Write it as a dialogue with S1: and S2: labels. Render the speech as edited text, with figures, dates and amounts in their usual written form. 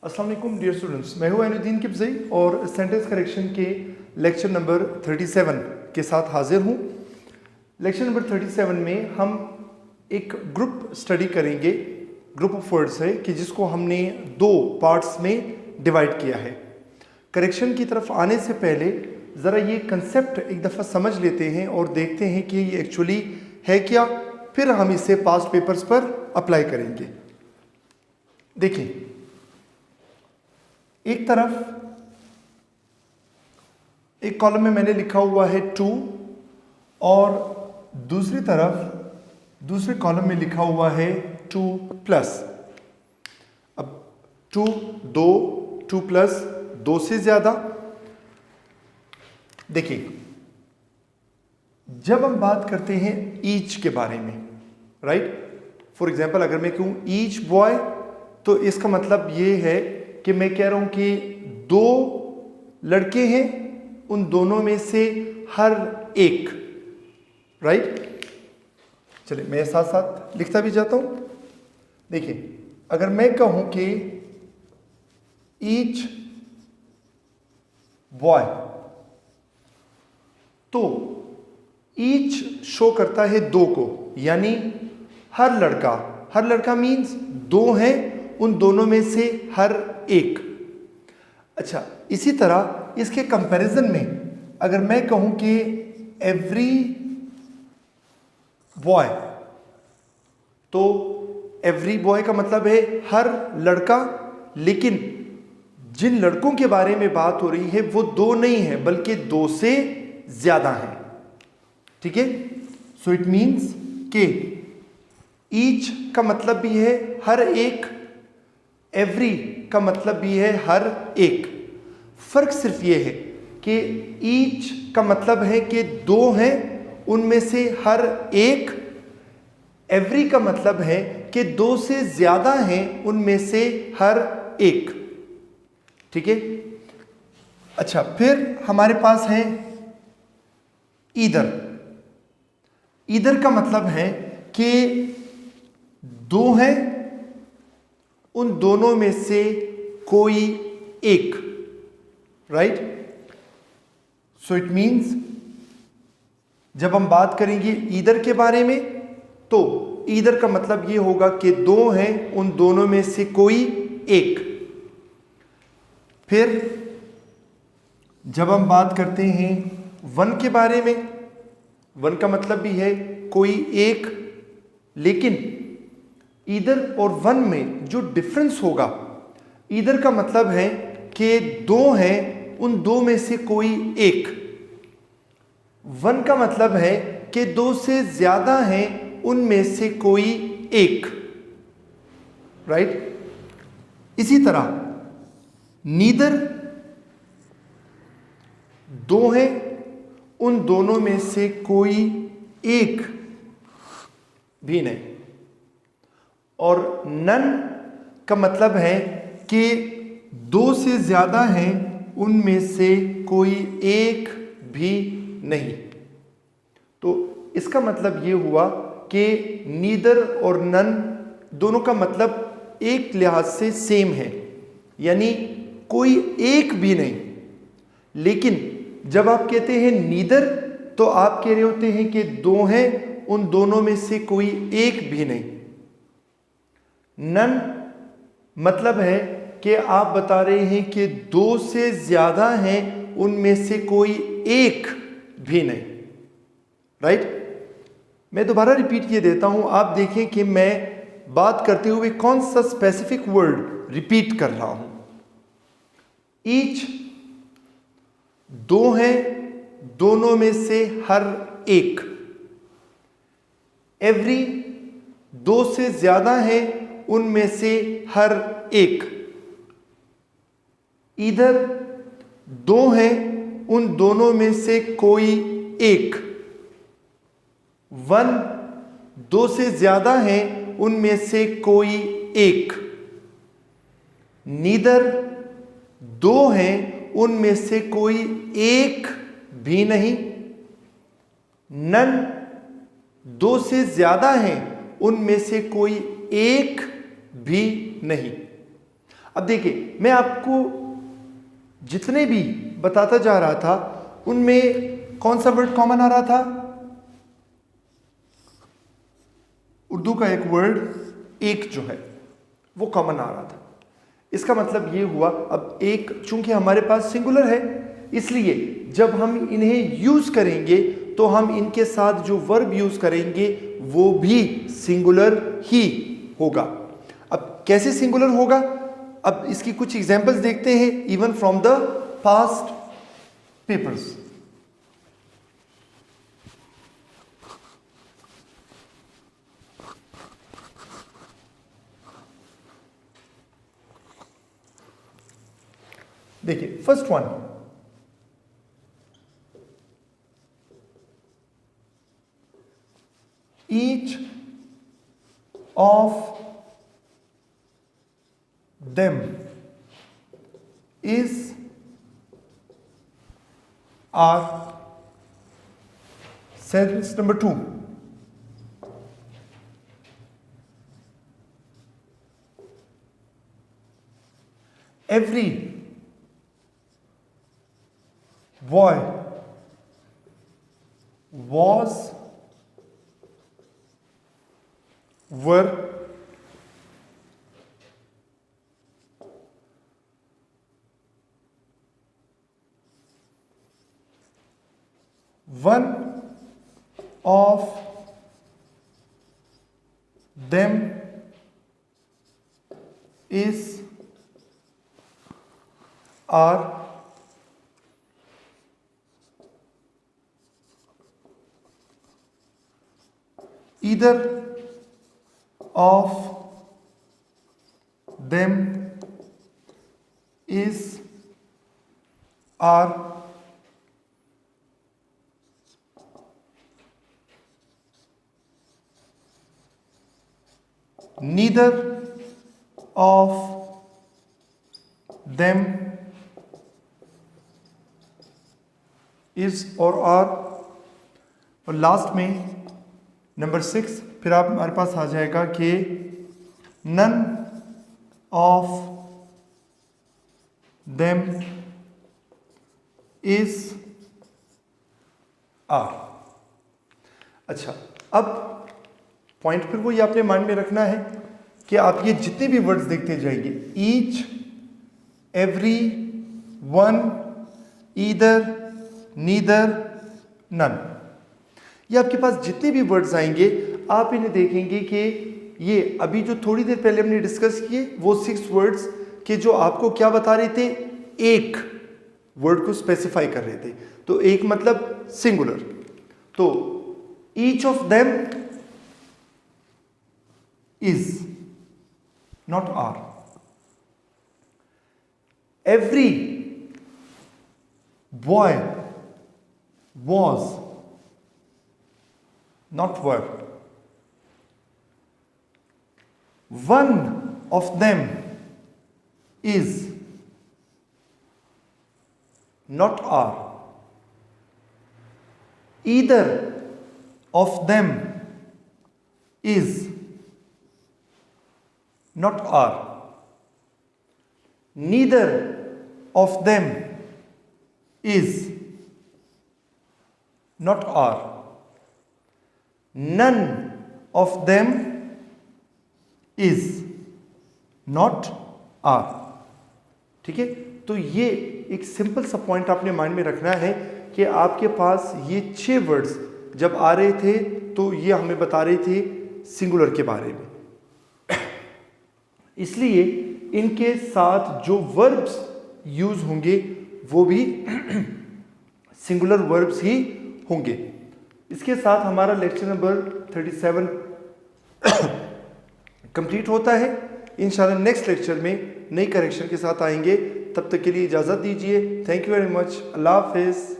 S1: अस्सलाम वालेकुम dear students, मैं हूं ऐनुद्दीन किब्ज़ई और सेंटेंस करेक्शन के लेक्चर नंबर 37 के साथ हाजिर हूं। लेक्चर नंबर 37 में हम एक ग्रुप स्टडी करेंगे, ग्रुप ऑफ वर्ड्स है कि जिसको हमने दो पार्ट्स में डिवाइड किया है। करेक्शन की तरफ आने से पहले ज़रा ये कंसेप्ट एक दफ़ा समझ लेते हैं और देखते हैं कि ये एक्चुअली है क्या, फिर हम इसे पास्ट पेपर्स पर अप्लाई करेंगे। देखिए, एक तरफ एक कॉलम में मैंने लिखा हुआ है 2 और दूसरी तरफ दूसरे कॉलम में लिखा हुआ है 2 प्लस। अब 2 2 प्लस 2 से ज़्यादा। देखिए, जब हम बात करते हैं ईच के बारे में, राइट, फॉर एग्जाम्पल अगर मैं कहूँ ईच बॉय, तो इसका मतलब ये है कि मैं कह रहा हूं कि 2 लड़के हैं, उन दोनों में से हर एक, राइट। चलिए मैं साथ साथ लिखता भी जाता हूं। देखिए, अगर मैं कहूं कि ईच बॉय, तो ईच शो करता है 2 को, यानी हर लड़का मीन्स 2 हैं, उन दोनों में से हर एक। अच्छा, इसी तरह इसके कंपैरिजन में अगर मैं कहूं कि एवरी बॉय, तो एवरी बॉय का मतलब है हर लड़का, लेकिन जिन लड़कों के बारे में बात हो रही है वो 2 नहीं है बल्कि 2 से ज्यादा है। ठीक है, सो इट मीन्स के ईच का मतलब भी है हर एक, एवरी का मतलब भी है हर एक। फर्क सिर्फ ये है कि ईच का मतलब है कि 2 हैं, उनमें से हर एक। एवरी का मतलब है कि 2 से ज्यादा हैं, उनमें से हर एक। ठीक है। अच्छा, फिर हमारे पास है ईदर। ईदर का मतलब है कि 2 हैं, उन दोनों में से कोई एक, राइट। सो इट मीन्स जब हम बात करेंगे ईदर के बारे में, तो ईदर का मतलब ये होगा कि 2 हैं, उन दोनों में से कोई एक। फिर जब हम बात करते हैं 1 के बारे में, 1 का मतलब भी है कोई एक, लेकिन ईदर और 1 में जो डिफरेंस होगा, ईदर का मतलब है कि 2 हैं, उन 2 में से कोई एक। 1 का मतलब है कि 2 से ज्यादा हैं, उनमें से कोई एक, राइट। इसी तरह नीदर, 2 हैं, उन दोनों में से कोई एक भी नहीं। और नन का मतलब है कि 2 से ज्यादा हैं, उनमें से कोई एक भी नहीं। तो इसका मतलब ये हुआ कि नीदर और नन दोनों का मतलब एक लिहाज से सेम है, यानी कोई एक भी नहीं। लेकिन जब आप कहते हैं नीदर, तो आप कह रहे होते हैं कि 2 हैं, उन दोनों में से कोई एक भी नहीं। नन मतलब है कि आप बता रहे हैं कि 2 से ज्यादा हैं, उनमें से कोई एक भी नहीं, राइट। मैं दोबारा रिपीट किए देता हूं, आप देखें कि मैं बात करते हुए कौन सा स्पेसिफिक वर्ड रिपीट कर रहा हूं। ईच, 2 हैं, दोनों में से हर एक। एवरी, 2 से ज्यादा हैं, उनमें से हर एक। ईदर, 2 हैं, उन दोनों में से कोई एक। 1, 2 से ज्यादा हैं, उनमें से कोई एक। नीदर, 2 हैं, उनमें से कोई एक भी नहीं। नन, 2 से ज्यादा हैं, उनमें से कोई एक भी नहीं। अब देखिए, मैं आपको जितने भी बताता जा रहा था उनमें कौन सा वर्ड कॉमन आ रहा था? उर्दू का एक वर्ड एक जो है वो कॉमन आ रहा था। इसका मतलब ये हुआ, अब एक चूंकि हमारे पास सिंगुलर है, इसलिए जब हम इन्हें यूज करेंगे तो हम इनके साथ जो वर्ब यूज करेंगे वो भी सिंगुलर ही होगा। अब कैसे सिंगुलर होगा? अब इसकी कुछ एग्जांपल्स देखते हैं even from the past papers. देखिए first one, each of them is our sentence number 2. Every boy was, were, one of them is, are, either of them is, are, neither of them is or are, और last में number 6 फिर आप हमारे पास आ जाएगा कि none of them is, are। अच्छा, अब point फिर वो ये आपने माइंड में रखना है कि आप ये जितने भी वर्ड्स देखते जाएंगे, each, every, one, either, neither, none, ये आपके पास जितने भी वर्ड्स आएंगे आप इन्हें देखेंगे कि ये अभी जो थोड़ी देर पहले हमने डिस्कस किए वो 6 वर्ड्स के जो आपको क्या बता रहे थे, एक वर्ड को स्पेसिफाई कर रहे थे। तो एक मतलब सिंगुलर, तो each of them is, not are. Every boy was, not were। One of them is, not are। Either of them is, not are। Neither of them is, not are। None of them is, not are। ठीक है, तो ये एक simple सा point आपने mind में रखना है कि आपके पास ये 6 वर्ड्स जब आ रहे थे तो ये हमें बता रहे थे सिंगुलर के बारे में, इसलिए इनके साथ जो वर्ब्स यूज होंगे वो भी सिंगुलर वर्ब्स ही होंगे। इसके साथ हमारा लेक्चर नंबर 37 कंप्लीट होता है। इंशाल्लाह नेक्स्ट लेक्चर में नई करेक्शन के साथ आएंगे। तब तक के लिए इजाज़त दीजिए। Thank you very much. अल्लाह हाफिज़।